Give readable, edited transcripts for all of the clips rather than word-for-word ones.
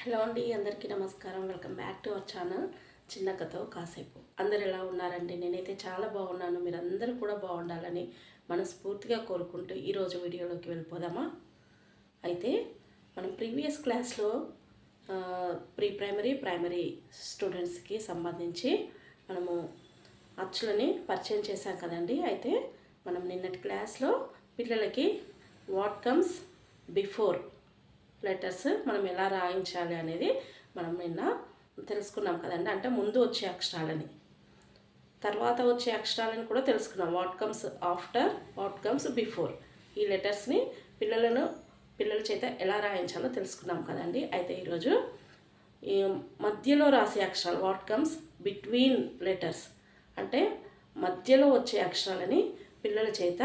Hello అండి, అందరికీ నమస్కారం. Welcome back to our channel చిన్న కథ కాసేపు. అందరు ఎలా ఉన్నారండి? నేనైతే చాలా బాగున్నాను. మీరందరూ కూడా బాగుండాలని మనస్ఫూర్తిగా కోరుకుంటూ ఈరోజు వీడియోలోకి వెళ్ళిపోదామా? అయితే మనం ప్రీవియస్ క్లాస్లో ప్రైమరీ స్టూడెంట్స్కి సంబంధించి మనము అచ్చులని పరిచయం చేశాం కదండి. అయితే మనం నిన్నటి క్లాస్లో పిల్లలకి వాట్ కమ్స్ బిఫోర్ లెటర్స్ మనం ఎలా రాయించాలి అనేది మనం నిన్న తెలుసుకున్నాం కదండి. అంటే ముందు వచ్చే అక్షరాలని, తర్వాత వచ్చే అక్షరాలను కూడా తెలుసుకున్నాం. What comes after, what comes before, ఈ లెటర్స్ని పిల్లల చేత ఎలా రాయించాలో తెలుసుకున్నాం కదండి. అయితే ఈరోజు ఈ మధ్యలో రాసే అక్షరాలు, వాట్ కమ్స్ బిట్వీన్ లెటర్స్, అంటే మధ్యలో వచ్చే అక్షరాలని పిల్లల చేత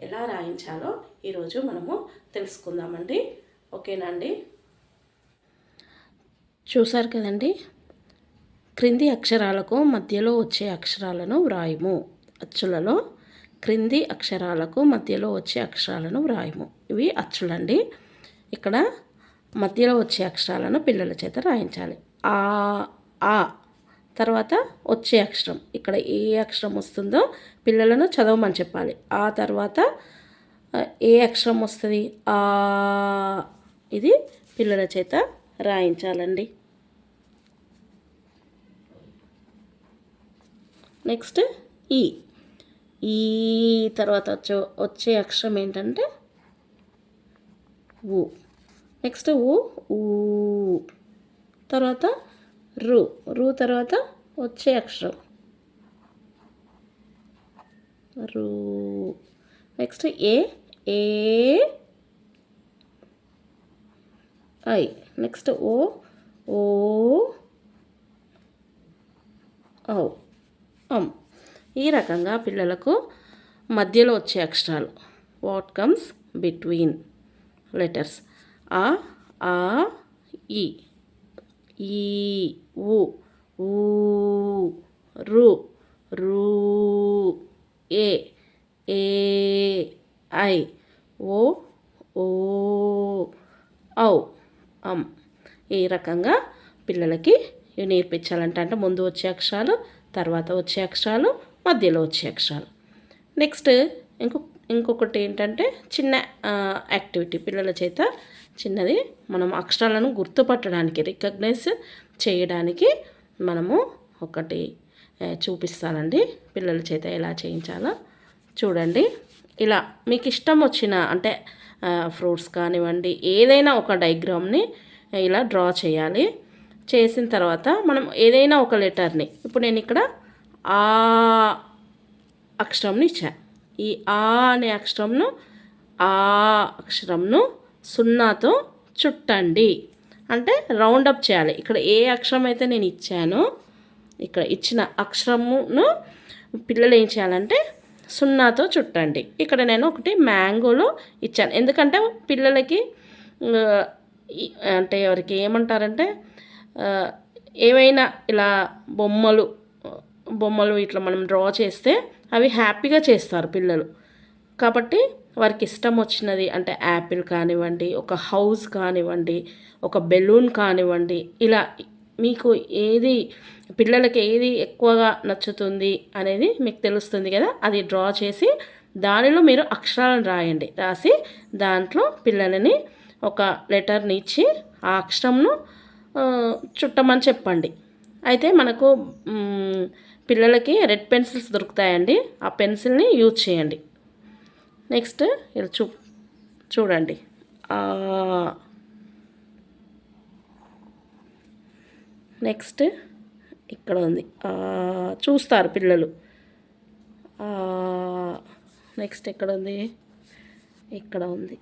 ఎలా రాయించాలో ఈరోజు మనము తెలుసుకుందామండి. ఓకేనా అండి? చూసారు కదండి, క్రింది అక్షరాలకు మధ్యలో వచ్చే అక్షరాలను వ్రాయము. అచ్చులలో క్రింది అక్షరాలకు మధ్యలో వచ్చే అక్షరాలను వ్రాయము. ఇవి అచ్చులండి. ఇక్కడ మధ్యలో వచ్చే అక్షరాలను పిల్లల చేత రాయించాలి. ఆ తర్వాత వచ్చే అక్షరం, ఇక్కడ ఏ అక్షరం వస్తుందో పిల్లలను చదవమని చెప్పాలి. ఆ తర్వాత ఏ అక్షరం వస్తుంది? ఇది పిల్లల చేత రాయించాలండి. నెక్స్ట్ ఈ తర్వాత వచ్చే అక్షరం ఏంటంటే ఊ. నెక్స్ట్ ఊ తర్వాత రు తర్వాత వచ్చే అక్షరం రు. Next A I. నెక్స్ట్ ఓ ఔ అమ్. ఈ రకంగా పిల్లలకు మధ్యలో వచ్చే అక్షరాలు, వాట్ కమ్స్ బిట్వీన్ లెటర్స్, ఆ ఈ ఊ రు ఏ ఐ ఓ ఔ అమ్. ఈ రకంగా పిల్లలకి నేర్పించాలంటే, అంటే ముందు వచ్చే అక్షరాలు, తర్వాత వచ్చే అక్షరాలు, మధ్యలో వచ్చే అక్షరాలు. నెక్స్ట్ ఇంకొకటి ఏంటంటే చిన్న యాక్టివిటీ పిల్లల చేత చిన్నది, మనం అక్షరాలను గుర్తుపట్టడానికి, రికగ్నైజ్ చేయడానికి మనము ఒకటి చూపిస్తానండి. పిల్లల చేత ఎలా చేయించాలో చూడండి. ఇలా మీకు ఇష్టం వచ్చిన, అంటే ఫ్రూట్స్ కానివ్వండి, ఏదైనా ఒక డయాగ్రామ్ని ఇలా డ్రా చేయాలి. చేసిన తర్వాత మనం ఏదైనా ఒక లెటర్ని, ఇప్పుడు నేను ఇక్కడ ఆ అక్షరంని ఇచ్చాను. ఈ అనే అక్షరంను సున్నాతో చుట్టండి, అంటే రౌండప్ చేయాలి. ఇక్కడ ఏ అక్షరం అయితే నేను ఇచ్చానో, ఇక్కడ ఇచ్చిన అక్షరమును పిల్లలు ఏం చేయాలంటే సున్నాతో చుట్టండి. ఇక్కడ నేను ఒకటి మ్యాంగోలో ఇచ్చాను, ఎందుకంటే పిల్లలకి అంటే ఎవరికి ఏమంటారంటే ఏవైనా ఇలా బొమ్మలు ఇట్లా మనం డ్రా చేస్తే అవి హ్యాపీగా చేస్తారు పిల్లలు. కాబట్టి వారికి ఇష్టం వచ్చినది, అంటే యాపిల్ కానివ్వండి, ఒక హౌస్ కానివ్వండి, ఒక బెలూన్ కానివ్వండి, ఇలా మీకు పిల్లలకి ఏది ఎక్కువగా నచ్చుతుంది అనేది మీకు తెలుస్తుంది కదా, అది డ్రా చేసి దానిలో మీరు అక్షరాలను రాయండి. రాసి దాంట్లో పిల్లలని ఒక లెటర్ని ఇచ్చి ఆ అక్షరంను చుట్టమని చెప్పండి. అయితే మనకు పిల్లలకి రెడ్ పెన్సిల్స్ దొరుకుతాయండి, ఆ పెన్సిల్ని యూజ్ చేయండి. నెక్స్ట్ ఇలా చూడండి, నెక్స్ట్ ఇక్కడ ఉంది, చూస్తారు పిల్లలు. నెక్స్ట్ ఎక్కడ ఉంది? ఇక్కడ ఉంది.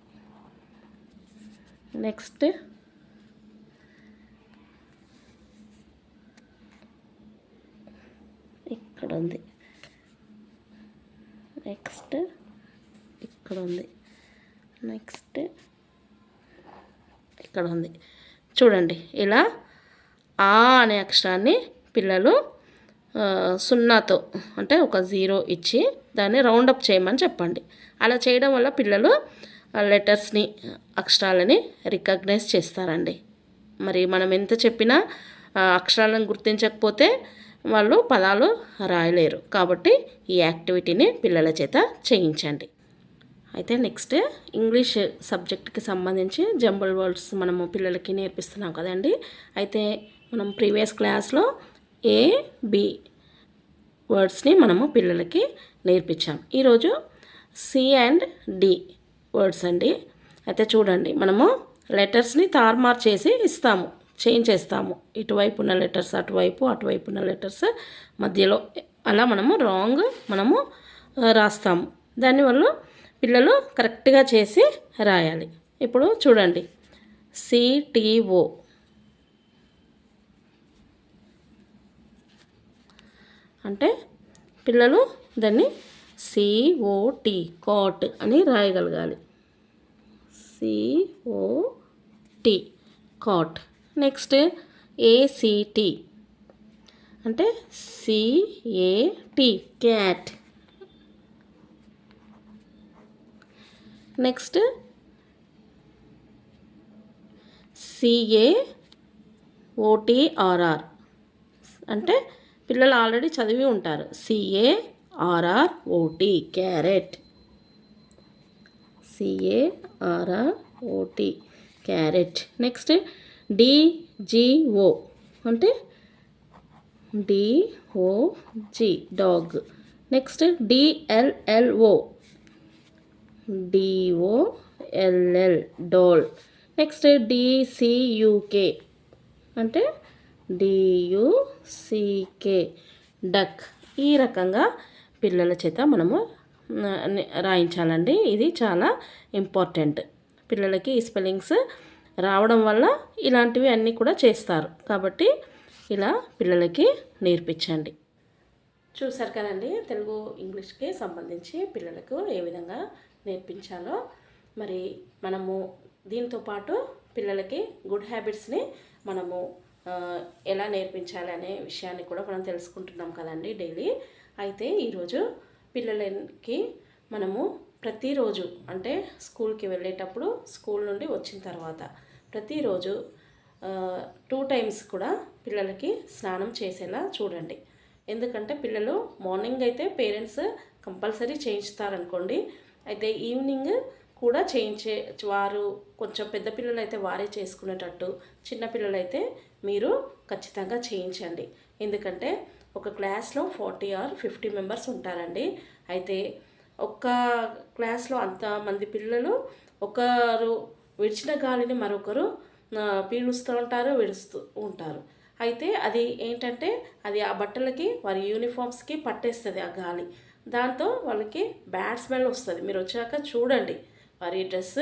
నెక్స్ట్ ఇక్కడ ఉంది. నెక్స్ట్ ఇక్కడ ఉంది. నెక్స్ట్ ఇక్కడ ఉంది. చూడండి, ఇలా అనే అక్షరాన్ని పిల్లలు సున్నాతో, అంటే ఒక 0 ఇచ్చి దాన్ని రౌండప్ చేయమని చెప్పండి. అలా చేయడం వల్ల పిల్లలు లెటర్స్ని, అక్షరాలని రికగ్నైజ్ చేస్తారండి. మరి మనం ఎంత చెప్పినా అక్షరాలను గుర్తించకపోతే వాళ్ళు పదాలు రాయలేరు. కాబట్టి ఈ యాక్టివిటీని పిల్లల చేత చేయించండి. అయితే నెక్స్ట్ ఇంగ్లీష్ సబ్జెక్ట్కి సంబంధించి జంబుల్ వర్డ్స్ మనము పిల్లలకి నేర్పిస్తున్నాం కదండి. అయితే మనం ప్రీవియస్ క్లాస్లో ఏ బి వర్డ్స్ని మనము పిల్లలకి నేర్పించాం. ఈరోజు సి అండ్ డి వర్డ్స్ అండి. అయితే చూడండి, మనము లెటర్స్ని తారుమారు చేసి ఇస్తాము, చేంజ్ చేస్తాము. ఇటువైపు ఉన్న లెటర్స్ అటువైపు, అటువైపు ఉన్న లెటర్స్ మధ్యలో, అలా మనము రాంగ్ రాస్తాము. దానివల్ల పిల్లలు కరెక్ట్గా చేసి రాయాలి. ఇప్పుడు చూడండి, సిటిఓ అంటే పిల్లలు దాన్ని సిఓటి కాట్ అని రాయగలగాలి. సిఓటి కాట్. నెక్స్ట్ ఏసిటి అంటే సిఏటి క్యాట్. నెక్స్ట్ సిఏఓటిఆర్ఆర్ అంటే పిల్లలు ఆల్రెడీ చదివి ఉంటారు. C A R R O T carrot. C A R R O T carrot. Next D G O అంటే D O G dog. Next D L L O D O L L doll. Next D C U K అంటే డియుసికే డక్. ఈ రకంగా పిల్లల చేత మనము రాయించాలండి. ఇది చాలా ఇంపార్టెంట్. పిల్లలకి ఈ స్పెల్లింగ్స్ రావడం వల్ల ఇలాంటివి అన్నీ కూడా చేస్తారు. కాబట్టి ఇలా పిల్లలకి నేర్పించండి. చూసారు కదండి, తెలుగు ఇంగ్లీష్కి సంబంధించి పిల్లలకు ఏ విధంగా నేర్పించాలో. మరి మనము దీంతో పాటు పిల్లలకి గుడ్ హ్యాబిట్స్ని మనము ఎలా నేర్పించాలి అనే విషయాన్ని కూడా మనం తెలుసుకుంటున్నాం కదండి డైలీ. అయితే ఈరోజు పిల్లలకి మనము ప్రతిరోజు, అంటే స్కూల్కి వెళ్ళేటప్పుడు, స్కూల్ నుండి వచ్చిన తర్వాత ప్రతిరోజు 2 times కూడా పిల్లలకి స్నానం చేసేలా చూడండి. ఎందుకంటే పిల్లలు మార్నింగ్ అయితే పేరెంట్స్ కంపల్సరీ చేయించుతారనుకోండి. అయితే ఈవినింగ్ కూడా చేయించే వారు, కొంచెం పెద్ద పిల్లలు అయితే వారే చేసుకునేటట్టు, చిన్న పిల్లలైతే మీరు ఖచ్చితంగా చేయించండి. ఎందుకంటే ఒక క్లాస్లో 40 or 50 మెంబర్స్ ఉంటారండి. అయితే ఒక్క క్లాస్లో అంతమంది పిల్లలు ఒకరు విడిచిన గాలిని మరొకరు పీలుస్తూ ఉంటారు, విడుస్తూ ఉంటారు. అయితే అది ఏంటంటే అది ఆ బట్టలకి, వారి యూనిఫామ్స్కి పట్టేస్తుంది ఆ గాలి. దాంతో వాళ్ళకి బ్యాడ్ స్మెల్ వస్తుంది. మీరు వచ్చాక చూడండి, వారి డ్రెస్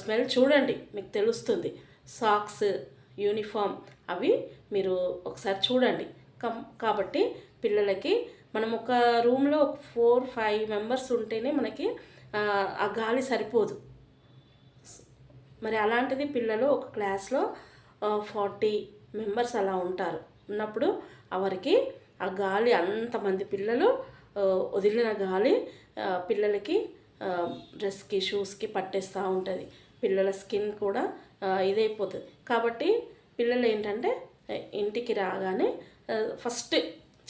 స్మెల్ చూడండి, మీకు తెలుస్తుంది. సాక్స్, యూనిఫామ్ అవి మీరు ఒకసారి చూడండి. కాబట్టి పిల్లలకి మనం ఒక రూమ్లో 4-5 మెంబర్స్ ఉంటేనే మనకి ఆ గాలి సరిపోదు. మరి అలాంటిది పిల్లలు ఒక క్లాస్లో 40 మెంబర్స్ అలా ఉంటారు. ఉన్నప్పుడు వారికి ఆ గాలి, అంతమంది పిల్లలు వదిలిన గాలి పిల్లలకి డ్రెస్కి, షూస్కి పట్టేస్తూ ఉంటుంది. పిల్లల స్కిన్ కూడా ఇదైపోతుంది. కాబట్టి పిల్లలు ఏంటంటే ఇంటికి రాగానే ఫస్ట్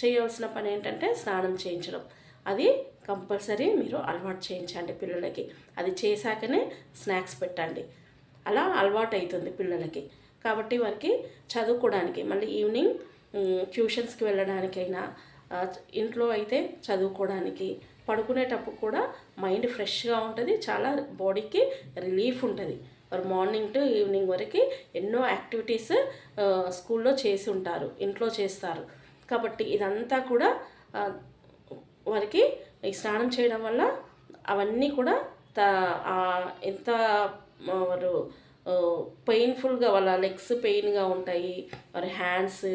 చేయవలసిన పని ఏంటంటే స్నానం చేయించడం. అది కంపల్సరీ మీరు అలవాటు చేయించండి పిల్లలకి. అది చేశాకనే స్నాక్స్ పెట్టండి. అలా అలవాటు అవుతుంది పిల్లలకి. కాబట్టి వారికి చదువుకోవడానికి, మళ్ళీ ఈవినింగ్ ట్యూషన్స్కి వెళ్ళడానికైనా, ఇంట్లో అయితే చదువుకోవడానికి, పడుకునేటప్పుడు కూడా మైండ్ ఫ్రెష్గా ఉంటుంది. చాలా బాడీకి రిలీఫ్ ఉంటుంది. వారు మార్నింగ్ టు ఈవినింగ్ వరకు ఎన్నో యాక్టివిటీస్ స్కూల్లో చేసి ఉంటారు, ఇంట్లో చేస్తారు. కాబట్టి ఇదంతా కూడా వారికి ఈ స్నానం చేయడం వల్ల అవన్నీ కూడా ఎంత వారు పెయిన్ఫుల్గా, వాళ్ళ లెగ్స్ పెయిన్గా ఉంటాయి, వారి హ్యాండ్స్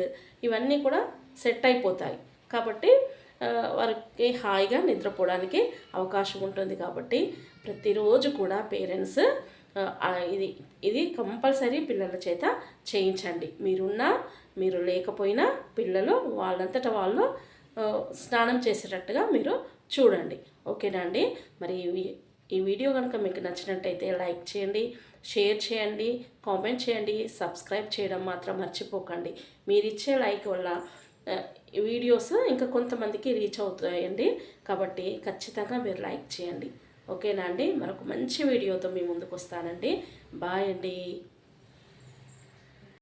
ఇవన్నీ కూడా సెట్ అయిపోతాయి. కాబట్టి వారికి హాయిగా నిద్రపోవడానికి అవకాశం ఉంటుంది. కాబట్టి ప్రతిరోజు కూడా పేరెంట్స్ ఇది కంపల్సరీ పిల్లల చేత చేయించండి. మీరున్నా మీరు లేకపోయినా పిల్లలు వాళ్ళంతటా వాళ్ళు స్నానం చేసేటట్టుగా మీరు చూడండి. ఓకేనా అండి? మరి ఈ వీడియో కనుక మీకు నచ్చినట్టయితే లైక్ చేయండి, షేర్ చేయండి, కామెంట్ చేయండి, సబ్స్క్రైబ్ చేయడం మాత్రం మర్చిపోకండి. మీరు ఇచ్చే లైక్ వల్ల వీడియోస్ ఇంకా కొంతమందికి రీచ్ అవుతాయండి. కాబట్టి ఖచ్చితంగా మీరు లైక్ చేయండి. ఓకేనా అండి? మరొక మంచి వీడియోతో మీ ముందుకు వస్తానండి. బాయ్ అండి.